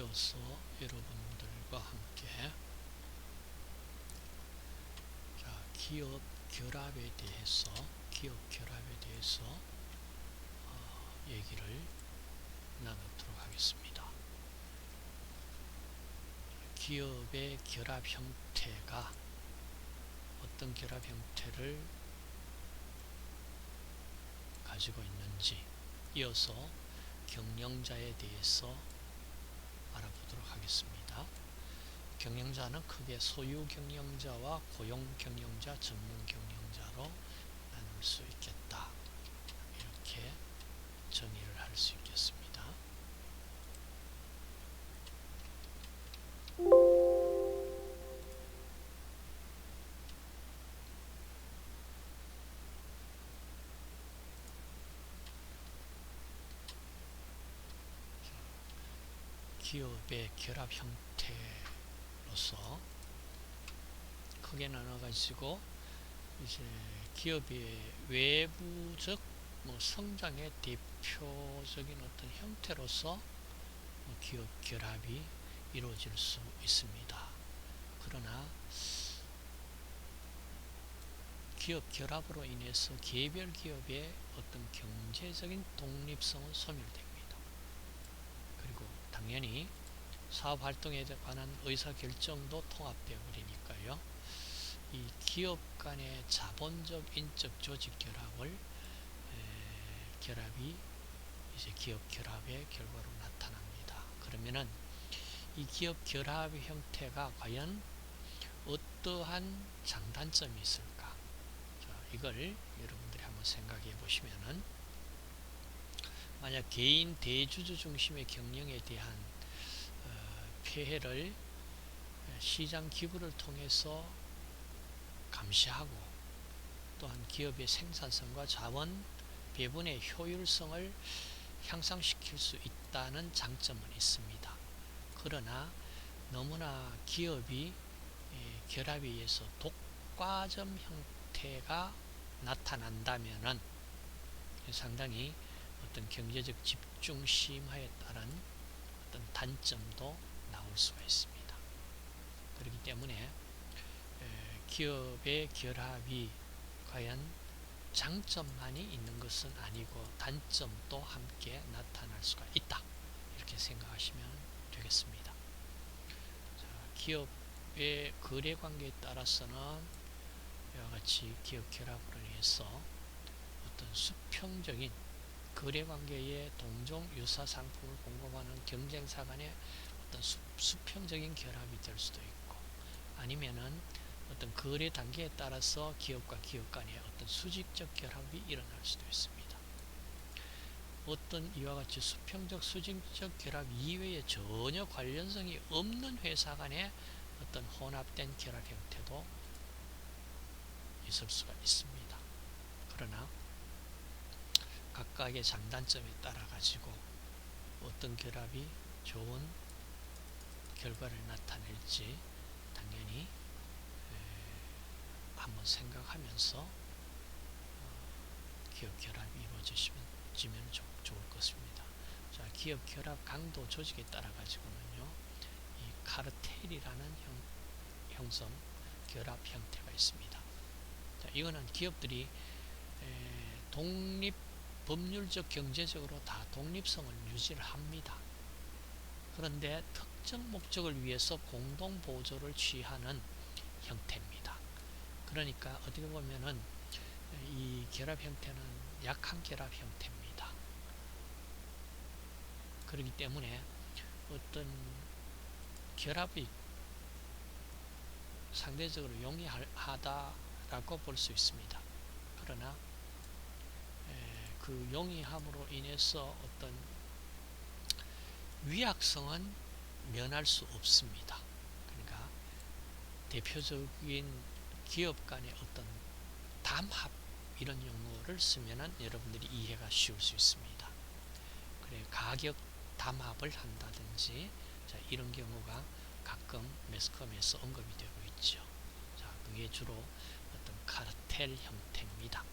이어서 여러분들과 함께 기업 결합에 대해서 얘기를 나누도록 하겠습니다. 기업의 결합 형태가 어떤 결합 형태를 가지고 있는지, 이어서 경영자에 대해서 알아보도록 하겠습니다. 경영자는 크게 소유 경영자와 고용 경영자, 전문 경영자로 나눌 수 있겠다. 이렇게 정의를 할 수 있겠습니다. 기업의 결합 형태로서 크게 나눠가지고 이제 기업의 외부적 성장의 대표적인 어떤 형태로서 기업 결합이 이루어질 수 있습니다. 그러나 기업 결합으로 인해서 개별 기업의 어떤 경제적인 독립성은 소멸됩니다. 그리고 당연히 사업 활동에 관한 의사결정도 통합되어 버리니까요. 이 기업 간의 자본적 인적 조직 결합이 이제 기업 결합의 결과로 나타납니다. 그러면은 이 기업 결합 형태가 과연 어떠한 장단점이 있을까? 이걸 여러분들이 한번 생각해 보시면은, 만약 개인 대주주 중심의 경영에 대한 폐해를 시장 기구를 통해서 감시하고, 또한 기업의 생산성과 자원 배분의 효율성을 향상시킬 수 있다는 장점은 있습니다. 그러나 너무나 기업이 결합에 의해서 독과점 형태가 나타난다면은 상당히 어떤 경제적 집중심화에 따른 어떤 단점도 나올 수가 있습니다. 그렇기 때문에 기업의 결합이 과연 장점만이 있는 것은 아니고 단점도 함께 나타날 수가 있다, 이렇게 생각하시면 되겠습니다. 기업의 거래관계에 따라서는 이와 같이 기업 결합으로 인해서 어떤 수평적인 거래관계에 동종 유사 상품을 공급하는 경쟁사 간의 어떤 수평적인 결합이 될 수도 있고, 아니면은 어떤 거래 단계에 따라서 기업과 기업 간의 어떤 수직적 결합이 일어날 수도 있습니다. 어떤 이와 같이 수평적 수직적 결합 이외에 전혀 관련성이 없는 회사 간의 어떤 혼합된 결합 형태도 있을 수가 있습니다. 그러나 각각의 장단점에 따라 가지고 어떤 결합이 좋은 결과를 나타낼지 당연히 한번 생각하면서 기업 결합이 이루어지면 좋을 것입니다. 기업 결합 강도 조직에 따라 가지고는요, 이 카르텔이라는 형성 결합 형태가 있습니다. 이거는 기업들이 법률적 경제적으로 다 독립성을 유지를 합니다. 그런데 특정 목적을 위해서 공동 보조를 취하는 형태입니다. 그러니까 어떻게 보면은 이 결합 형태는 약한 결합 형태입니다. 그렇기 때문에 어떤 결합이 상대적으로 용이하다라고 볼 수 있습니다. 그러나 그 용이함으로 인해서 어떤 위약성은 면할 수 없습니다. 그러니까 대표적인 기업 간의 어떤 담합, 이런 용어를 쓰면은 여러분들이 이해가 쉬울 수 있습니다. 그래, 가격 담합을 한다든지, 이런 경우가 가끔 매스컴에서 언급이 되고 있죠. 그게 주로 어떤 카르텔 형태입니다.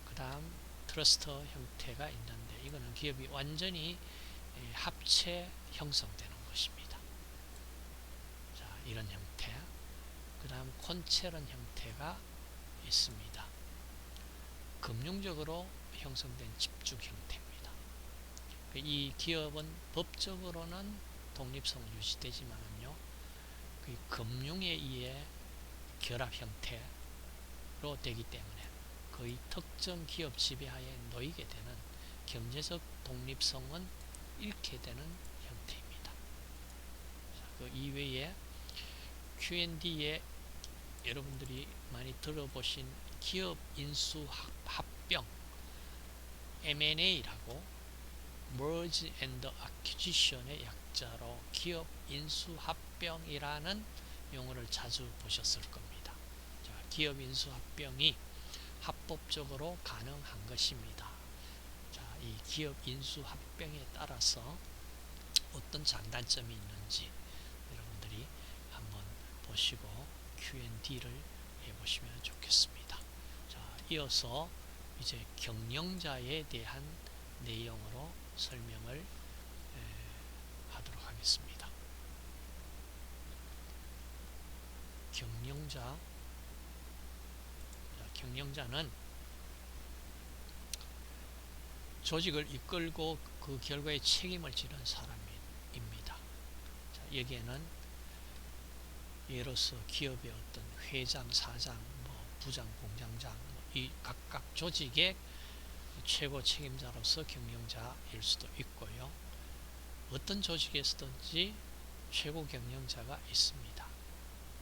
그 다음 트러스트 형태가 있는데, 이거는 기업이 완전히 합체 형성되는 것입니다. 이런 형태. 그 다음 콘체런 형태가 있습니다. 금융적으로 형성된 집중 형태입니다. 이 기업은 법적으로는 독립성을 유지되지만요, 그 금융에 의해 결합 형태로 되기 때문에 거의 특정 기업 지배하에 놓이게 되는 경제적 독립성은 잃게 되는 형태입니다. 그 이외에 Q&D에 여러분들이 많이 들어보신 기업 인수 합병 M&A라고 Merge and Acquisition의 약자로 기업 인수 합병이라는 용어를 자주 보셨을 겁니다. 자, 기업 인수 합병이 합법적으로 가능한 것입니다. 자, 이 기업 인수 합병에 따라서 어떤 장단점이 있는지 여러분들이 한번 보시고 Q&D를 해보시면 좋겠습니다. 자, 이어서 이제 경영자에 대한 내용으로 설명을 하도록 하겠습니다. 경영자는 조직을 이끌고 그 결과에 책임을 지는 사람입니다. 자, 여기에는 예로서 기업의 어떤 회장, 사장, 부장, 공장장 이 각각 조직의 최고 책임자로서 경영자일 수도 있고요. 어떤 조직에서든지 최고 경영자가 있습니다.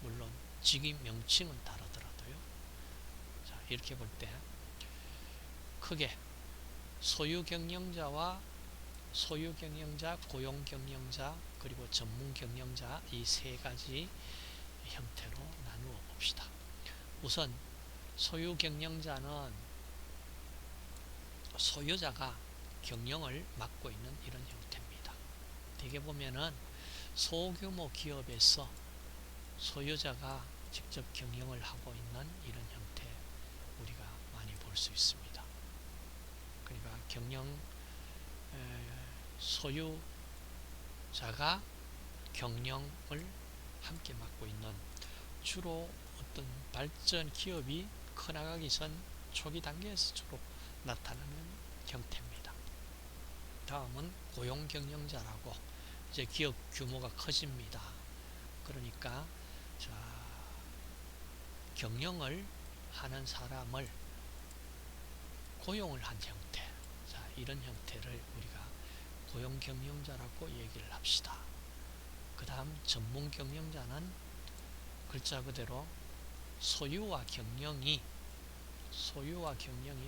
물론 직위 명칭은 다르더라도요. 자, 이렇게 볼 때 크게 소유 경영자와 소유 경영자, 고용 경영자, 그리고 전문 경영자 이 세 가지 형태로 나누어 봅시다. 우선 소유 경영자는 소유자가 경영을 맡고 있는 이런 형태입니다. 대개 보면은 소규모 기업에서 소유자가 직접 경영을 하고 있는 이런 형태 우리가 많이 볼 수 있습니다. 그러니까 소유자가 경영을 함께 맡고 있는 주로 어떤 발전 기업이 커나가기 전 초기 단계에서 주로 나타나는 형태입니다. 다음은 고용 경영자라고 이제 기업 규모가 커집니다. 그러니까 자, 경영을 하는 사람을 고용을 한 형태. 자, 이런 형태를 우리가 고용 경영자라고 얘기를 합시다. 그 다음 전문 경영자는 글자 그대로 소유와 경영이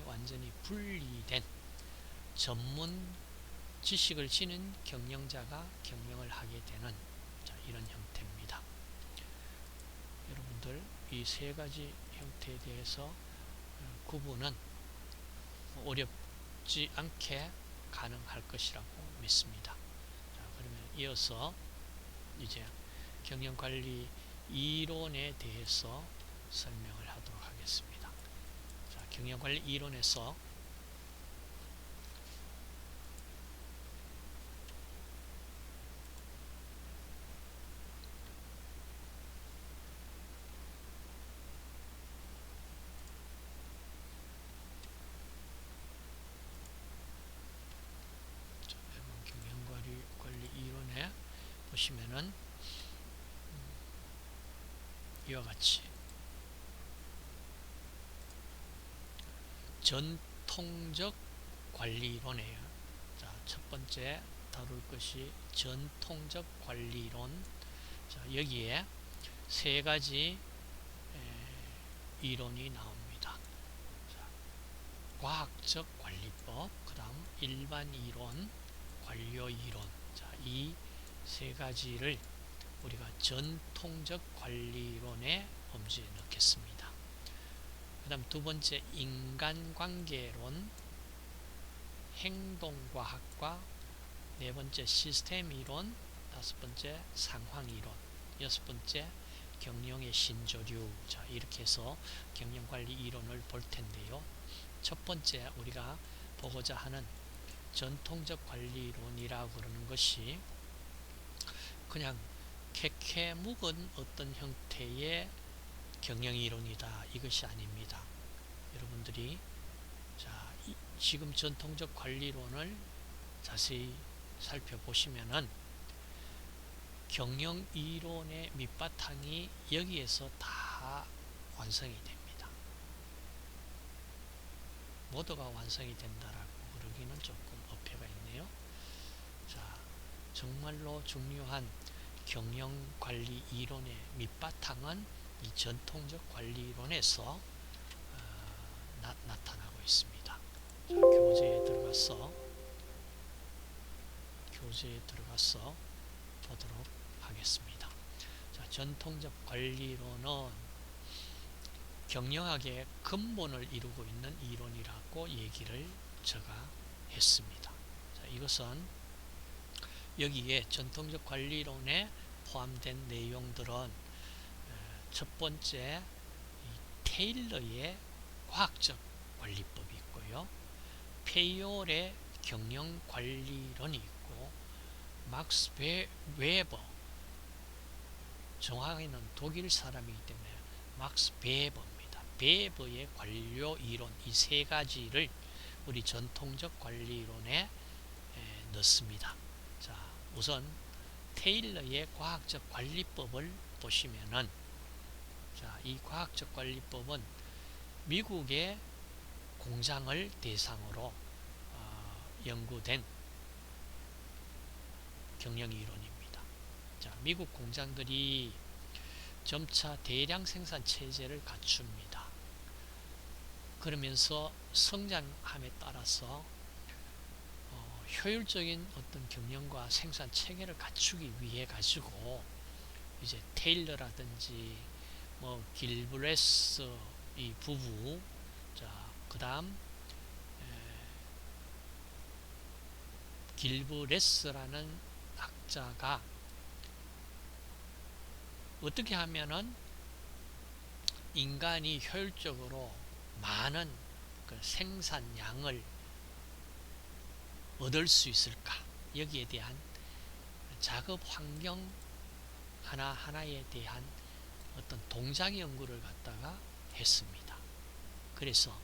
완전히 분리된 전문 지식을 지닌 경영자가 경영을 하게 되는 자, 이런 형태입니다. 여러분들 이 세 가지 형태에 대해서 구분은 어렵지 않게 가능할 것이라고 믿습니다. 자, 그러면 이어서 이제 경영관리 이론에 대해서 설명을 하도록 하겠습니다. 자, 경영관리 이론에서 경영관리 이론에 보시면은 이와 같이 전통적 관리론이에요. 자, 첫 번째 다룰 것이 전통적 관리론. 자, 여기에 세 가지 이론이 나옵니다. 자, 과학적 관리법, 그 다음 일반 이론, 관료 이론. 자, 이 세 가지를 우리가 전통적 관리론의 범주에 넣겠습니다. 그 다음 두 번째 인간관계론, 행동과학과, 네 번째 시스템 이론, 다섯 번째 상황 이론, 여섯 번째 경영의 신조류. 자, 이렇게 해서 경영관리 이론을 볼 텐데요. 첫 번째 우리가 보고자 하는 전통적 관리론이라고 그러는 것이 그냥 캐캐 묵은 어떤 형태의 경영이론이다, 이것이 아닙니다. 여러분들이 지금 전통적 관리론을 자세히 살펴보시면은 경영이론의 밑바탕이 여기에서 다 완성이 됩니다. 모두가 완성이 된다라고 그러기는 조금 어폐가 있네요. 자, 정말로 중요한 경영관리 이론의 밑바탕은 이 전통적 관리론에서 나타나고 있습니다. 자, 교재에 들어가서 보도록 하겠습니다. 자, 전통적 관리론은 경영학의 근본을 이루고 있는 이론이라고 얘기를 제가 했습니다. 자, 이것은 여기에 전통적 관리론에 포함된 내용들은 첫 번째 테일러의 과학적 관리법이 있고요, 페이올의 경영관리론이 있고, 막스 웨버, 정확히는 독일 사람이기 때문에 막스 베버입니다. 베버의 관료 이론, 이 세 가지를 우리 전통적 관리론에 넣습니다. 자, 우선 테일러의 과학적 관리법을 보시면은, 자, 이 과학적 관리법은 미국의 공장을 대상으로 연구된 경영이론입니다. 자, 미국 공장들이 점차 대량 생산 체제를 갖춥니다. 그러면서 성장함에 따라서 효율적인 어떤 경영과 생산 체계를 갖추기 위해 가지고 이제 테일러라든지 길브레스 이 부부, 자, 그다음 길브레스라는 학자가 어떻게 하면은 인간이 효율적으로 많은 그 생산량을 얻을 수 있을까, 여기에 대한 작업 환경 하나하나에 대한 어떤 동작 연구를 갖다가 했습니다. 그래서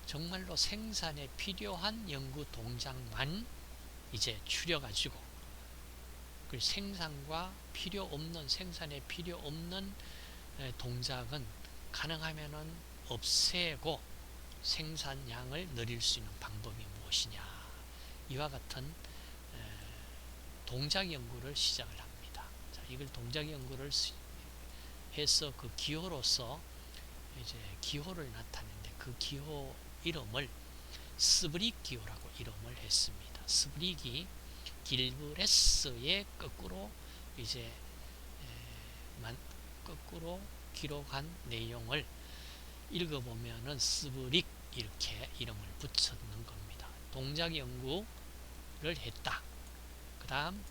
정말로 생산에 필요한 연구 동작만 이제 추려가지고 그 생산과 생산에 필요 없는 동작은 가능하면은 없애고 생산량을 늘릴 수 있는 방법이 무엇이냐, 이와 같은 동작 연구를 시작을 합니다. 자, 이걸 동작 연구를 해서 그 기호로서 이제 기호를 나타내는데, 그 기호 이름을 스브릭 기호라고 이름을 했습니다. 스브릭이 길브레스의 거꾸로 이제 거꾸로 기록한 내용을 읽어보면은 스브릭 이렇게 이름을 붙였는 겁니다. 동작 연구를 했다. 그 다음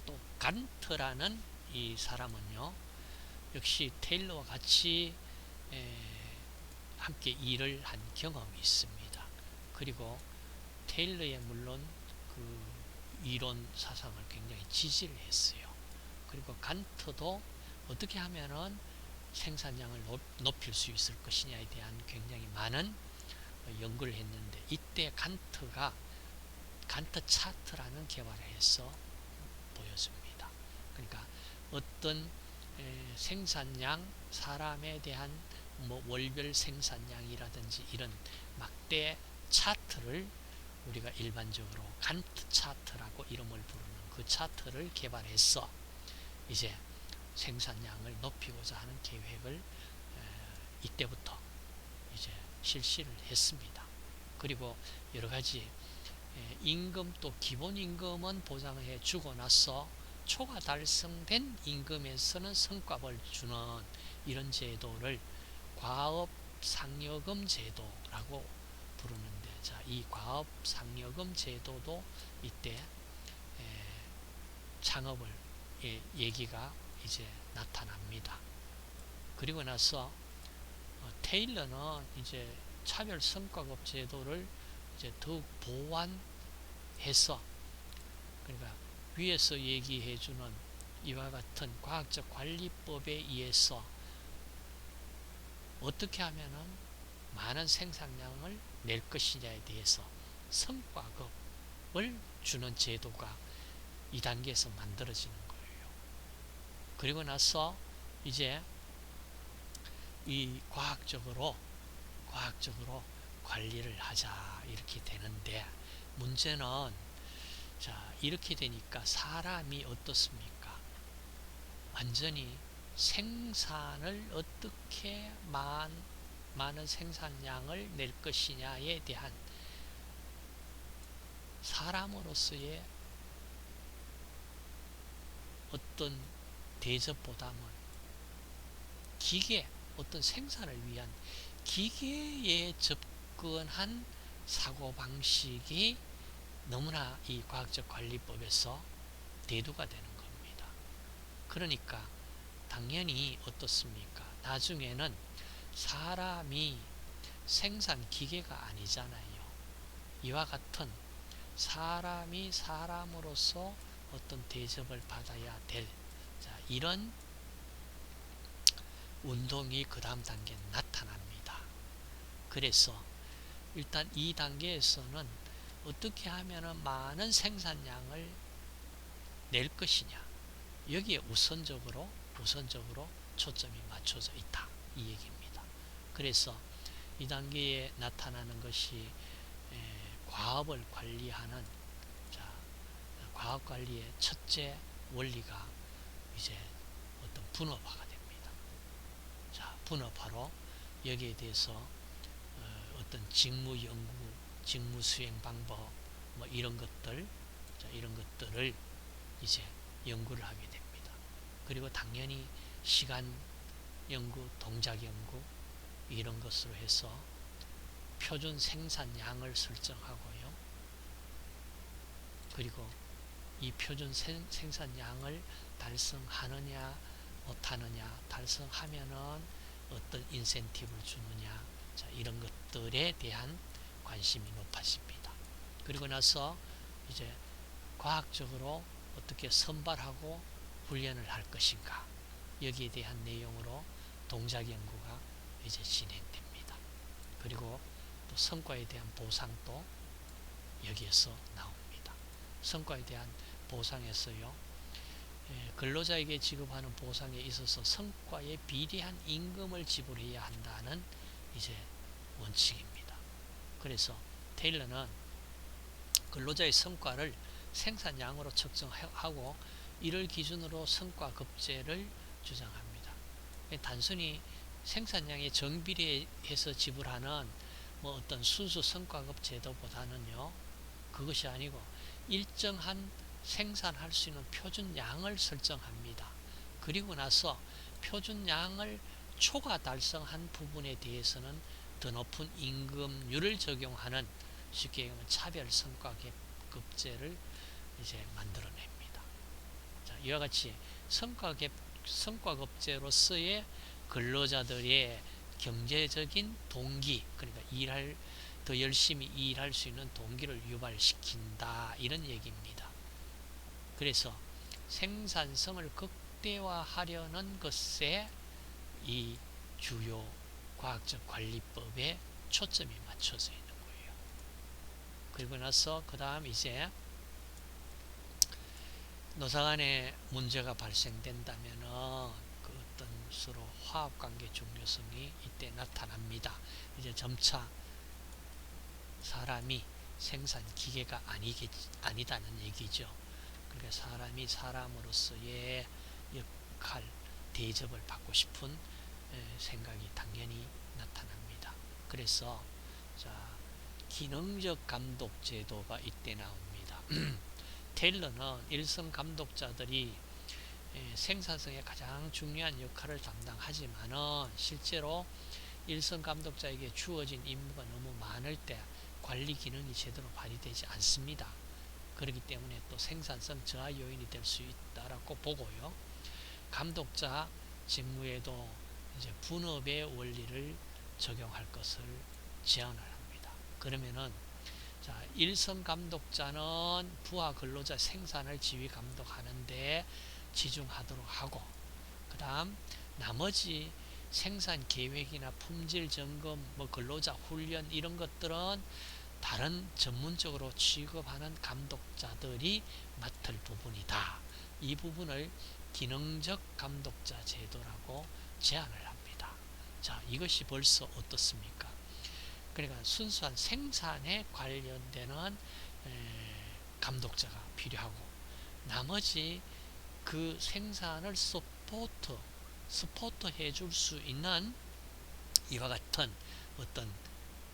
또 간트라는 이 사람은요, 역시 테일러와 같이 함께 일을 한 경험이 있습니다. 그리고 테일러의 물론 그 이론 사상을 굉장히 지지를 했어요. 그리고 간트도 어떻게 하면은 생산량을 높일 수 있을 것이냐에 대한 굉장히 많은 연구를 했는데, 이때 간트가 간트 차트라는 개발을 해서 보여줍니다. 그러니까 어떤 생산량, 사람에 대한 월별 생산량이라든지 이런 막대 차트를 우리가 일반적으로 간트 차트라고 이름을 부르는 그 차트를 개발해서 이제 생산량을 높이고자 하는 계획을 이때부터 이제 실시를 했습니다. 그리고 여러 가지 임금, 또 기본임금은 보장해 주고 나서 초과 달성된 임금에서는 성과를 주는 이런 제도를 과업 상여금 제도라고 부르는데, 자, 이 과업 상여금 제도도 이때 창업을 얘기가 이제 나타납니다. 그리고 나서 테일러는 이제 차별 성과급 제도를 이제 더욱 보완해서, 그러니까 위에서 얘기해주는 이와 같은 과학적 관리법에 의해서 어떻게 하면은 많은 생산량을 낼 것이냐에 대해서 성과급을 주는 제도가 2단계에서 만들어지는 거예요. 그리고 나서 이제 이 과학적으로 관리를 하자 이렇게 되는데, 문제는 자 이렇게 되니까 사람이 어떻습니까? 완전히 생산을 어떻게 많은 생산량을 낼 것이냐에 대한 사람으로서의 어떤 대접보다는 기계, 어떤 생산을 위한 기계에 접근한 사고방식이 너무나 이 과학적 관리법에서 대두가 되는 겁니다. 그러니까 당연히 어떻습니까? 나중에는 사람이 생산 기계가 아니잖아요. 이와 같은 사람이 사람으로서 어떤 대접을 받아야 될, 자, 이런 운동이 그 다음 단계에 나타납니다. 그래서 일단 이 단계에서는 어떻게 하면 많은 생산량을 낼 것이냐, 여기에 우선적으로 초점이 맞춰져 있다, 이 얘기입니다. 그래서 이 단계에 나타나는 것이 과업을 관리하는, 자, 과업 관리의 첫째 원리가 이제 어떤 분업화가 됩니다. 자, 분업화로 여기에 대해서 어떤 직무 연구, 직무 수행 방법, 뭐 이런 것들, 자, 이런 것들을 이제 연구를 하게 됩니다. 그리고 당연히 시간 연구, 동작 연구, 이런 것으로 해서 표준 생산량을 설정하고요. 그리고 이 표준 생산량을 달성하느냐 못하느냐, 달성하면은 어떤 인센티브를 주느냐, 자, 이런 것들에 대한 관심이 높아집니다. 그리고 나서 이제 과학적으로 어떻게 선발하고 훈련을 할 것인가, 여기에 대한 내용으로 동작 연구가 이제 진행됩니다. 그리고 또 성과에 대한 보상도 여기에서 나옵니다. 성과에 대한 보상에서요, 근로자에게 지급하는 보상에 있어서 성과에 비례한 임금을 지불해야 한다는 이제 원칙입니다. 그래서 테일러는 근로자의 성과를 생산량으로 측정하고 이를 기준으로 성과급제를 주장합니다. 단순히 생산량에 정비례해서 지불하는 뭐 어떤 순수 성과급 제도보다는요, 그것이 아니고 일정한 생산할 수 있는 표준량을 설정합니다. 그리고 나서 표준량을 초과 달성한 부분에 대해서는 더 높은 임금률을 적용하는, 쉽게 얘기하면 차별 성과급제를 이제 만들어냅니다. 자, 이와 같이 성과급제로서의 근로자들의 경제적인 동기, 그러니까 더 열심히 일할 수 있는 동기를 유발시킨다, 이런 얘기입니다. 그래서 생산성을 극대화하려는 것에 이 주요 과학적 관리법에 초점이 맞춰져 있는 거예요. 그리고 나서 그 다음 이제 노사 간에 문제가 발생된다면은 그 어떤 서로 화합관계 중요성이 이때 나타납니다. 이제 점차 사람이 생산 기계가 아니다는 얘기죠. 그러니까 사람이 사람으로서의 역할, 대접을 받고 싶은 생각이 당연히 나타납니다. 그래서 자, 기능적 감독 제도가 이때 나옵니다. 테일러는 일선 감독자들이 생산성에 가장 중요한 역할을 담당하지만은 실제로 일선 감독자에게 주어진 임무가 너무 많을 때 관리 기능이 제대로 발휘되지 않습니다. 그렇기 때문에 또 생산성 저하 요인이 될 수 있다라고 보고요. 감독자 직무에도 이제 분업의 원리를 적용할 것을 제안을 합니다. 그러면은 자, 일선 감독자는 부하 근로자 생산을 지휘 감독하는데 치중하도록 하고, 그 다음 나머지 생산 계획이나 품질 점검, 근로자 훈련 이런 것들은 다른 전문적으로 취급하는 감독자들이 맡을 부분이다. 이 부분을 기능적 감독자 제도라고 제안을 합니다. 자, 이것이 벌써 어떻습니까? 그러니까 순수한 생산에 관련되는 감독자가 필요하고, 나머지 그 생산을 서포트 해줄 수 있는 이와 같은 어떤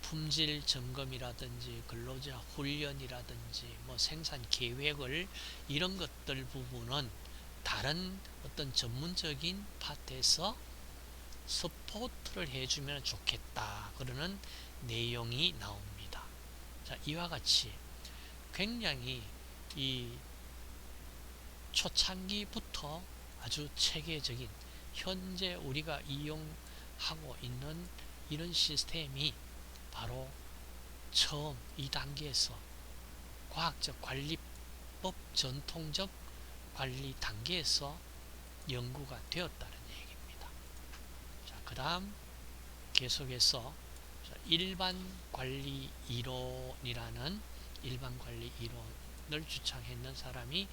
품질 점검이라든지 근로자 훈련이라든지 생산 계획을 이런 것들 부분은 다른 어떤 전문적인 파트에서 서포트를 해주면 좋겠다 그러는 내용이 나옵니다. 자, 이와 같이 굉장히 이 초창기부터 아주 체계적인 현재 우리가 이용하고 있는 이런 시스템이 바로 처음 2단계에서 과학적 관리법 전통적 관리 단계에서 연구가 되었다는 얘기입니다. 자, 그 다음 계속해서 일반 관리 이론이라는 일반 관리 이론을 주창했는 사람이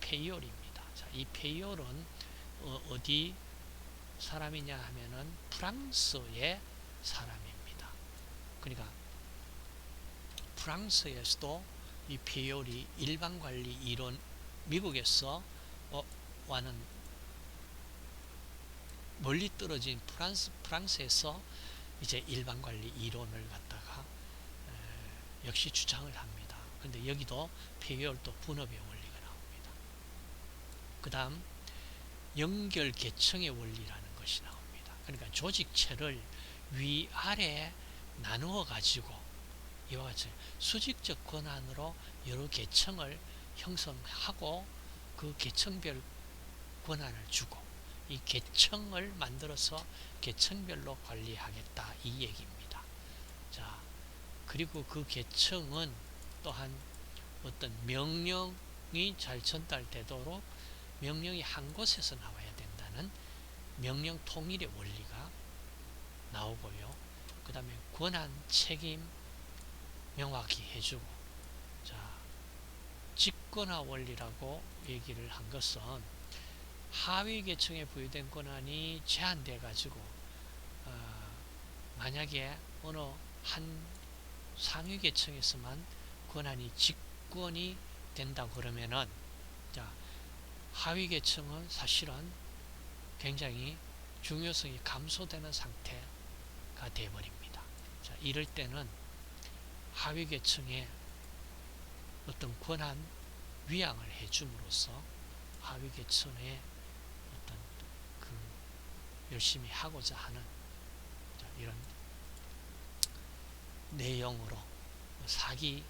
페이올입니다. 자, 이 페이올은 어디 사람이냐 하면은 프랑스의 사람입니다. 그러니까 프랑스에서도 이 페이올이 일반 관리 이론, 미국에서 와는 멀리 떨어진 프랑스에서 이제 일반 관리 이론을 갖다가 역시 주장을 합니다. 그런데 여기도 페이올도 분업의 원리가 나옵니다. 그 다음 연결 계층의 원리라는 것이 나옵니다. 그러니까 조직체를 위아래 나누어 가지고 이와 같이 수직적 권한으로 여러 계층을 형성하고 그 계층별 권한을 주고 이 계층을 만들어서 계층별로 관리하겠다 이 얘기입니다. 자, 그리고 그 계층은 또한 어떤 명령이 잘 전달되도록 명령이 한 곳에서 나와야 된다는 명령 통일의 원리가 나오고요. 그 다음에 권한 책임 명확히 해주고, 자, 직권화 원리라고 얘기를 한 것은 하위 계층에 부여된 권한이 제한돼 가지고 만약에 어느 한 상위 계층에서만 권한이 직권이 된다 그러면은, 자, 하위 계층은 사실은 굉장히 중요성이 감소되는 상태가 되어버립니다. 자, 이럴 때는 하위 계층에 어떤 권한 위양을 해줌으로써 하위 계층에 어떤 그 열심히 하고자 하는 이런 내용으로 사기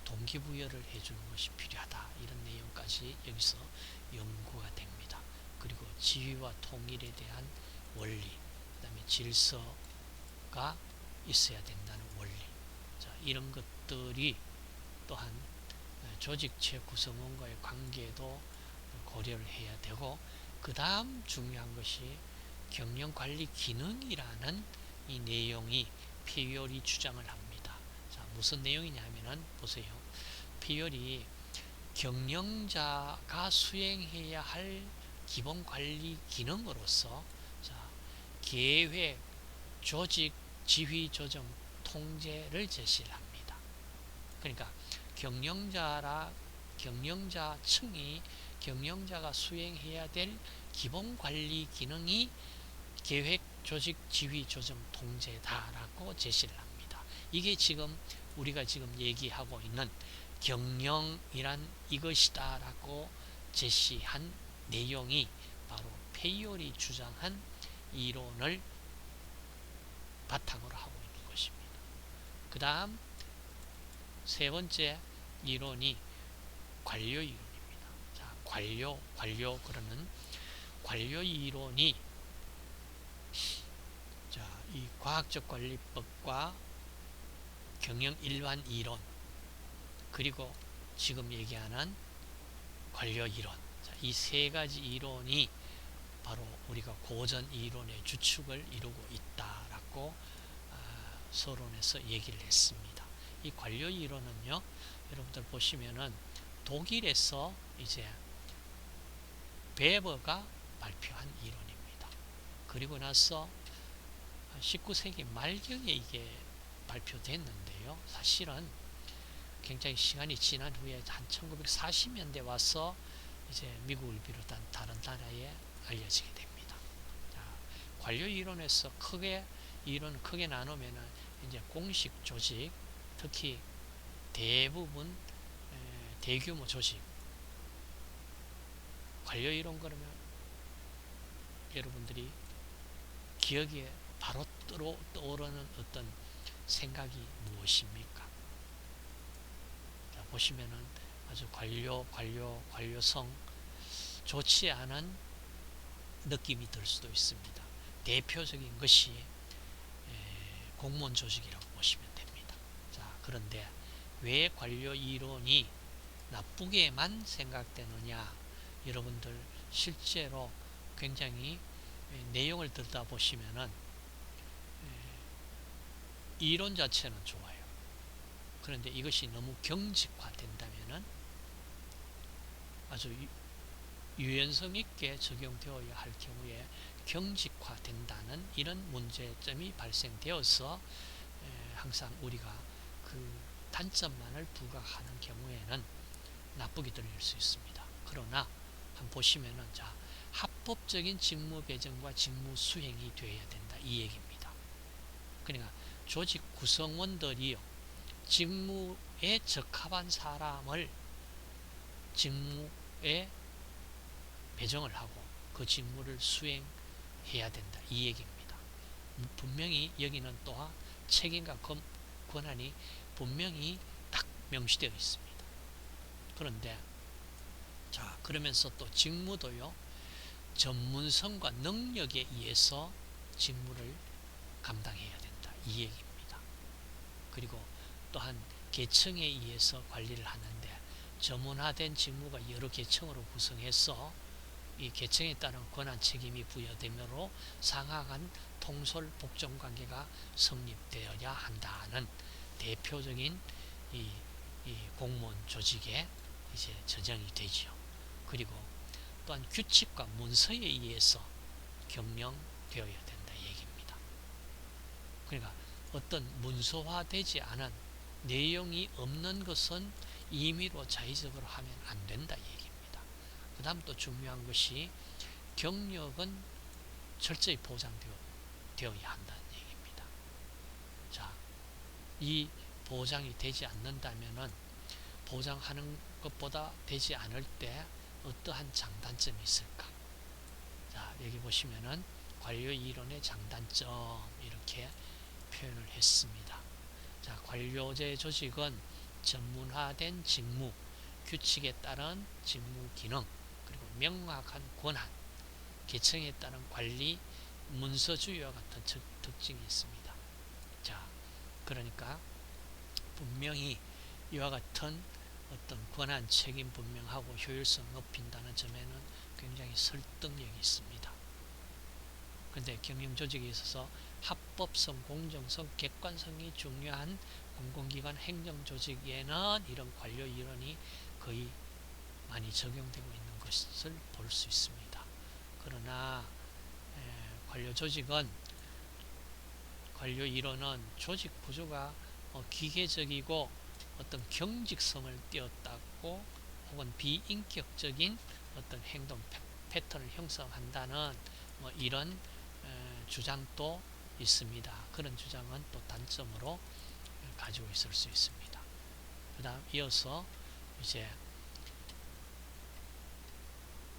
동기부여를 해주는 것이 필요하다 이런 내용까지 여기서 연구가 됩니다. 그리고 지위와 통일에 대한 원리, 그 다음에 질서가 있어야 된다는 원리, 자, 이런 것들이 또한 조직체 구성원과의 관계도 고려를 해야 되고, 그 다음 중요한 것이 경영관리 기능이라는 이 내용이 페이올이 주장을 합니다. 자, 무슨 내용이냐 하면은 보세요. 페이올이 경영자가 수행해야 할 기본관리 기능으로서, 자, 계획, 조직, 지휘, 조정, 통제를 제시를 합니다. 그러니까 경영자층이 경영자가 수행해야 될 기본관리 기능이 계획, 조직, 지휘, 조정, 통제다라고 제시를 합니다. 이게 지금 우리가 지금 얘기하고 있는 경영이란 이것이다라고 제시한 내용이 바로 페이올이 주장한 이론을 바탕으로 하고 있는 것입니다. 그 다음 세 번째 이론이 관료 이론입니다. 자, 관료 그러는 관료 이론이, 자, 이 과학적 관리법과 경영 일반 이론, 그리고 지금 얘기하는 관료 이론, 이 세 가지 이론이 바로 우리가 고전 이론의 주축을 이루고 있다라고 서론에서 얘기를 했습니다. 이 관료 이론은요, 여러분들 보시면은 독일에서 이제 베버가 발표한 이론입니다. 그리고 나서 19세기 말경에 이게 발표됐는데요. 사실은 굉장히 시간이 지난 후에 한 1940년대 와서 이제 미국을 비롯한 다른 나라에 알려지게 됩니다. 자, 관료 이론에서 이론 크게 나누면은 이제 공식 조직, 특히 대부분 대규모 조직, 관료 이론 그러면 여러분들이 기억에 바로 떠오르는 어떤 생각이 무엇입니까? 자, 보시면은 아주 관료성 좋지 않은 느낌이 들 수도 있습니다. 대표적인 것이 공무원 조직이라고 보시면 됩니다. 자, 그런데 왜 관료 이론이 나쁘게만 생각되느냐? 여러분들 실제로 굉장히 내용을 듣다 보시면은 이론 자체는 좋아요. 그런데 이것이 너무 경직화된다면은 아주 유연성 있게 적용되어야 할 경우에 경직화된다는 이런 문제점이 발생되어서 항상 우리가 그 단점만을 부각하는 경우에는 나쁘게 들릴 수 있습니다. 그러나 한번 보시면은 자, 합법적인 직무 배정과 직무 수행이 되어야 된다 이 얘기입니다. 그러니까 조직 구성원들이요, 직무에 적합한 사람을 직무에 배정을 하고 그 직무를 수행해야 된다 이 얘기입니다. 분명히 여기는 또한 책임과 권한이 분명히 딱 명시되어 있습니다. 그런데 자, 그러면서 또 직무도요, 전문성과 능력에 의해서 직무를 감당해야 된다 이 얘기입니다. 그리고 또한 계층에 의해서 관리를 하는데 전문화된 직무가 여러 계층으로 구성해서 이 계층에 따른 권한 책임이 부여되므로 상하간 통솔 복종 관계가 성립되어야 한다는 대표적인 이 공무원 조직에 이제 저정이 되지요. 그리고 또한 규칙과 문서에 의해서 경영되어야 된다 얘기입니다. 그러니까 어떤 문서화되지 않은 내용이 없는 것은 임의로 자의적으로 하면 안 된다 얘기입니다. 그 다음 또 중요한 것이 경력은 철저히 보장되어야 한다는 얘기입니다. 자, 이 보장이 되지 않는다면은 보장하는 것보다 되지 않을 때 어떠한 장단점이 있을까? 자, 여기 보시면은 관료 이론의 장단점 이렇게 표현을 했습니다. 자, 관료제 조직은 전문화된 직무, 규칙에 따른 직무 기능, 그리고 명확한 권한, 계층에 따른 관리, 문서주의와 같은 특징이 있습니다. 자, 그러니까 분명히 이와 같은 어떤 권한 책임 분명하고 효율성 높인다는 점에는 굉장히 설득력이 있습니다. 그런데 경영조직에 있어서 합법성, 공정성, 객관성이 중요한 공공기관 행정조직에는 이런 관료 이론이 거의 많이 적용되고 있는 것을 볼 수 있습니다. 그러나 관료 이론은 조직 구조가 기계적이고 어떤 경직성을 띄었다고 혹은 비인격적인 어떤 행동 패턴을 형성한다는 이런 주장도 있습니다. 그런 주장은 또 단점으로 가지고 있을 수 있습니다. 그 다음 이어서 이제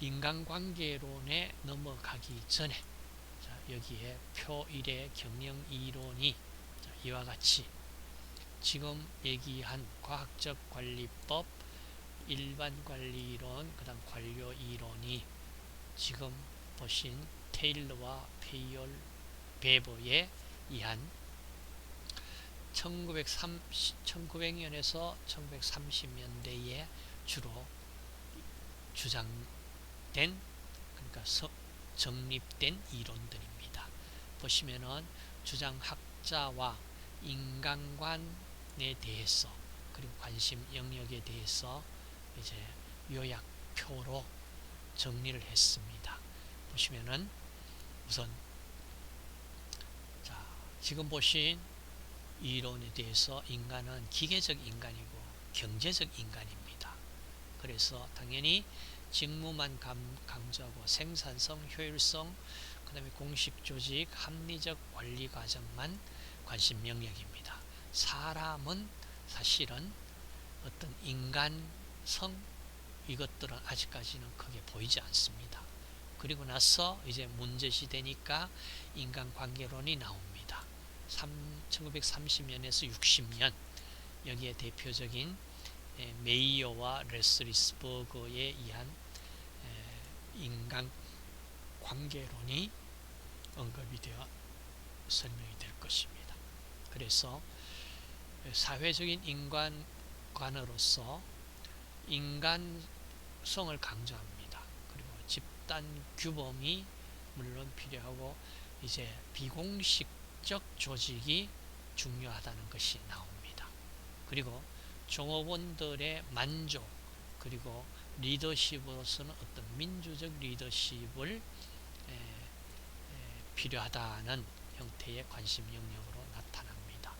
인간관계론에 넘어가기 전에 자, 여기에 표 1의 경영 이론이 이와 같이 지금 얘기한 과학적 관리법, 일반 관리이론, 그 다음 관료 이론이 지금 보신 테일러와 베버에 의한 1900년에서 1930년대에 주로 그러니까 정립된 이론들입니다. 보시면은 주장학자와 인간관에 대해서 그리고 관심 영역에 대해서 이제 요약표로 정리를 했습니다. 보시면은 우선 자, 지금 보신 이론에 대해서 인간은 기계적 인간이고 경제적 인간입니다. 그래서 당연히 직무만 강조하고 생산성, 효율성, 그 다음에 공식 조직, 합리적 관리 과정만 관심 영역입니다. 사람은 사실은 어떤 인간성 이것들은 아직까지는 크게 보이지 않습니다. 그리고 나서 이제 문제시되니까 인간관계론이 나옵니다. 1930년에서 60년 여기에 대표적인 메이어와 레스리스버그에 의한 인간관계론이 언급이 되어 설명이 될 것입니다. 그래서 사회적인 인간관으로서 인간성을 강조합니다. 그리고 집단 규범이 물론 필요하고 이제 비공식적 조직이 중요하다는 것이 나옵니다. 그리고 종업원들의 만족 그리고 리더십으로서는 어떤 민주적 리더십을 필요하다는 형태의 관심 영역으로 나타납니다.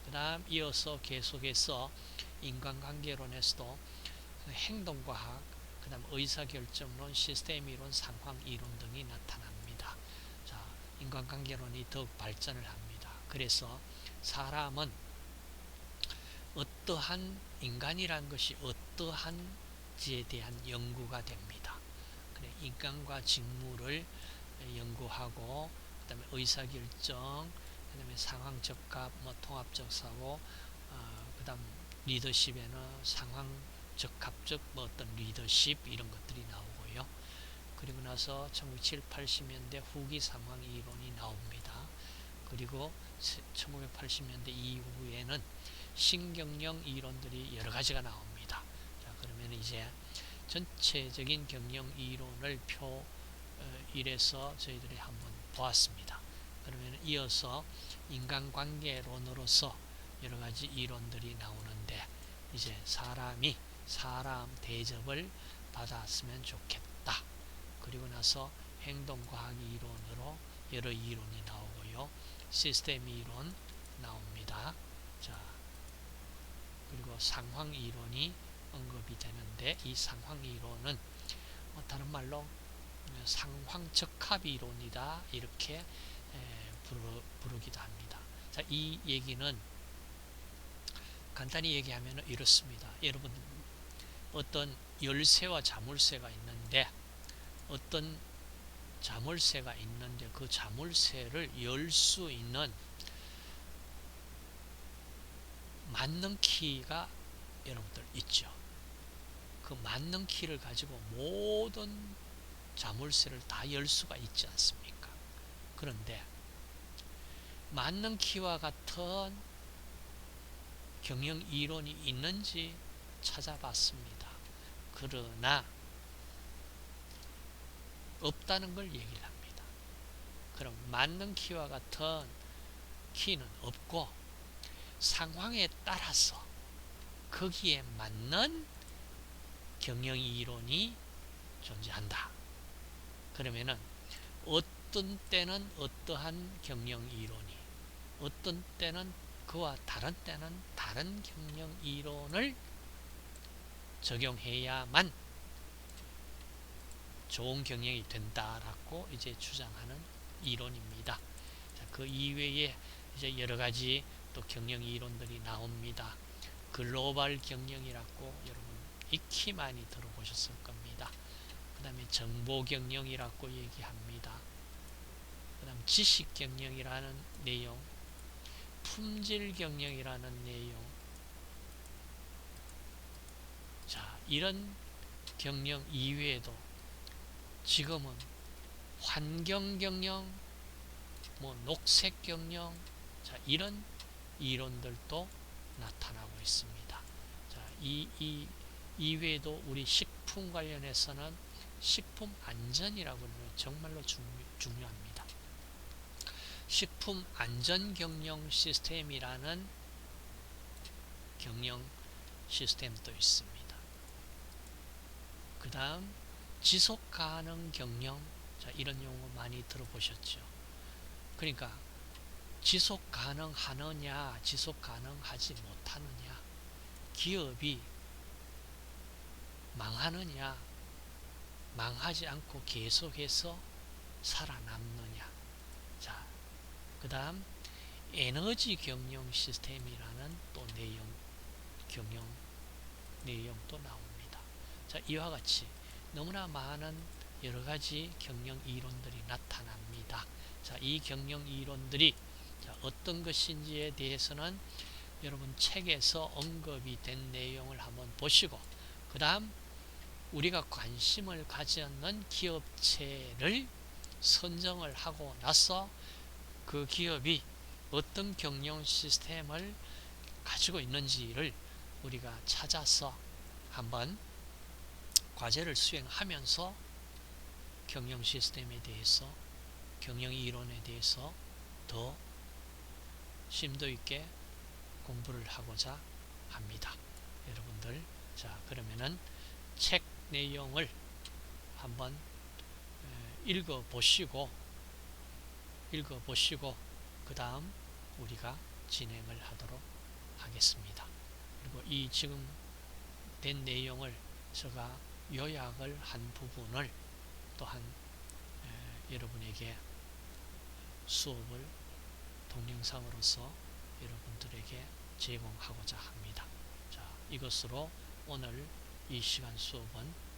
그 다음 이어서 계속해서 인간관계론에서도 행동과학, 그 다음 의사결정론, 시스템이론, 상황이론 등이 나타납니다. 자, 인간관계론이 더욱 발전을 합니다. 그래서 사람은 어떠한 인간이란 것이 어떠한지에 대한 연구가 됩니다. 그래, 인간과 직무를 연구하고 그 다음에 의사결정, 그 다음에 상황 적합, 통합적 사고, 그 다음 리더십에는 상황 적합적 어떤 리더십 이런 것들이 나오고요. 그리고 나서 1970, 80년대 후기 상황 이론이 나옵니다. 그리고 1980년대 이후에는 신경영 이론들이 여러 가지가 나옵니다. 자, 그러면 이제 전체적인 경영 이론을 표 1에서 저희들이 한번 보았습니다. 그러면 이어서 인간관계론으로서 여러 가지 이론들이 나오는데 이제 사람이 사람 대접을 받았으면 좋겠다. 그리고 나서 행동과학 이론으로 여러 이론이 나오고요. 시스템 이론 나옵니다. 자, 그리고 상황 이론이 언급이 되는데 이 상황 이론은 다른 말로 상황 적합 이론이다 이렇게 부르기도 합니다. 자, 이 얘기는 간단히 얘기하면 이렇습니다. 여러분 어떤 열쇠와 자물쇠가 있는데 어떤 자물쇠가 있는데 그 자물쇠를 열 수 있는 맞는 키가 여러분들 있죠. 그 맞는 키를 가지고 모든 자물쇠를 다 열 수가 있지 않습니까? 그런데 맞는 키와 같은 경영 이론이 있는지 찾아봤습니다. 그러나 없다는 걸 얘기를 합니다. 그럼 맞는 키와 같은 키는 없고 상황에 따라서 거기에 맞는 경영 이론이 존재한다. 그러면은 어떤 때는 어떠한 경영 이론이 어떤 때는 그와 다른 때는 다른 경영 이론을 적용해야만 좋은 경영이 된다라고 이제 주장하는 이론입니다. 자, 그 이외에 이제 여러 가지 또 경영 이론들이 나옵니다. 글로벌 경영이라고 여러분 익히 많이 들어보셨을 겁니다. 그 다음에 정보 경영이라고 얘기합니다. 그 다음 지식 경영이라는 내용, 품질 경영이라는 내용. 자, 이런 경영 이외에도 지금은 환경 경영, 녹색 경영, 자, 이런 이론들도 나타나고 있습니다. 자, 이 이외에도 우리 식품 관련해서는 식품 안전이라고 하는 게 정말로 중요합니다. 식품 안전 경영 시스템이라는 경영 시스템도 있습니다. 그 다음 지속 가능 경영, 자, 이런 용어 많이 들어보셨죠. 그러니까 지속 가능하느냐 지속 가능하지 못하느냐, 기업이 망하느냐 망하지 않고 계속해서 살아남느냐. 자, 그 다음 에너지 경영 시스템이라는 또 경영 내용도 나옵니다. 자, 이와 같이 너무나 많은 여러 가지 경영 이론들이 나타납니다. 자, 이 경영 이론들이 어떤 것인지에 대해서는 여러분 책에서 언급이 된 내용을 한번 보시고, 그 다음 우리가 관심을 가졌는 기업체를 선정을 하고 나서 그 기업이 어떤 경영 시스템을 가지고 있는지를 우리가 찾아서 한번 과제를 수행하면서 경영 시스템에 대해서, 경영 이론에 대해서 더 심도 있게 공부를 하고자 합니다. 여러분들, 자, 그러면은 책 내용을 한번 읽어보시고 그 다음 우리가 진행을 하도록 하겠습니다. 그리고 이 지금 된 내용을 제가 요약을 한 부분을 또한 여러분에게 수업을 동영상으로서 여러분들에게 제공하고자 합니다. 자, 이것으로 오늘 이 시간 수업은